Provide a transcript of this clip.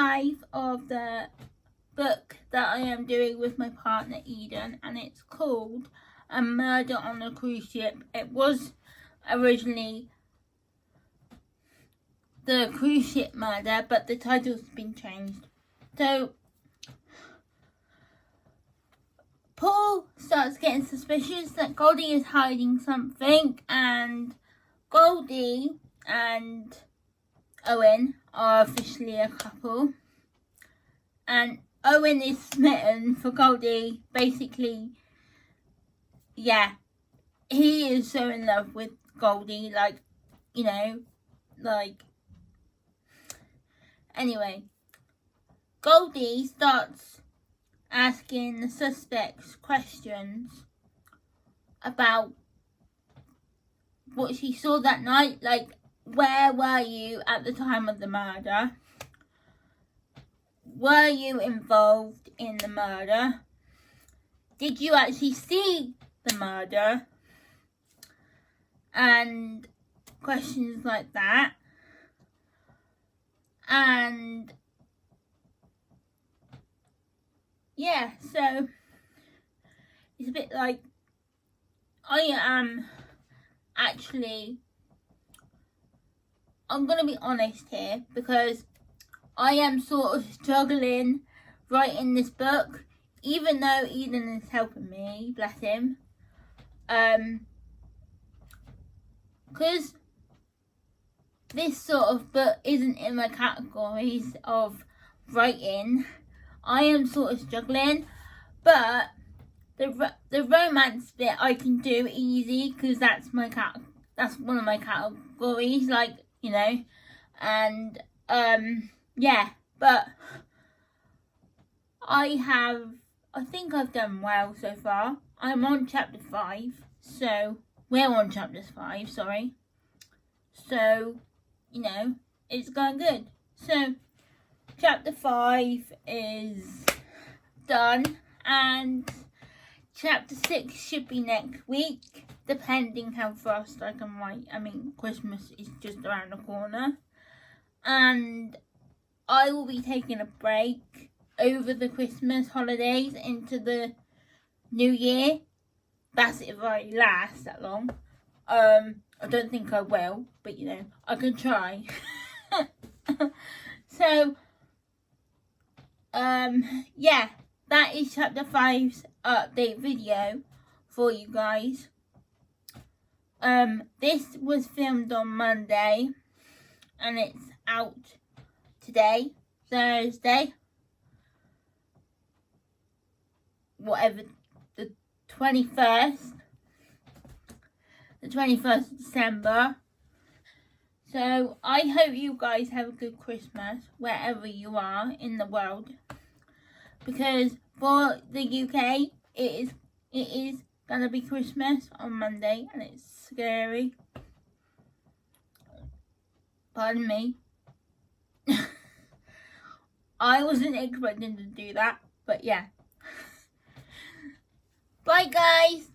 5 of the book that I am doing with my partner Eden, and it's called A Murder on a Cruise Ship. It was originally The Cruise Ship Murder, but the title's been changed. So Paul starts getting suspicious that Goldie is hiding something, and Goldie and Owen are officially a couple, and Owen is smitten for Goldie. Basically, yeah, he is so in love with Goldie, anyway, Goldie starts asking the suspects questions about what she saw that night, like, where were you at the time of the murder? Were you involved in the murder? Did you actually see the murder? And questions like that. And yeah, so it's a bit like, I'm going to be honest here, because I am sort of struggling writing this book, even though Eden is helping me, bless him. Because this sort of book isn't in my categories of writing, I am sort of struggling. But the romance bit I can do easy, because that's one of my categories, and yeah, but I think I've done well so far. I'm on chapter 5, so we're on chapter 5, sorry. So, it's going good. So, chapter 5 is done, and chapter 6 should be next week, depending how fast I can write. I mean, Christmas is just around the corner, and I will be taking a break over the Christmas holidays into the New Year. That's if I last that long. I don't think I will, but I can try. So, yeah, that is chapter 5's update video for you guys. This was filmed on Monday, and it's out today, Thursday, whatever, the 21st of December. So I hope you guys have a good Christmas wherever you are in the world, because for the UK it is gonna be Christmas on Monday, and it's scary. Pardon me. I wasn't expecting to do that, but yeah. Bye guys.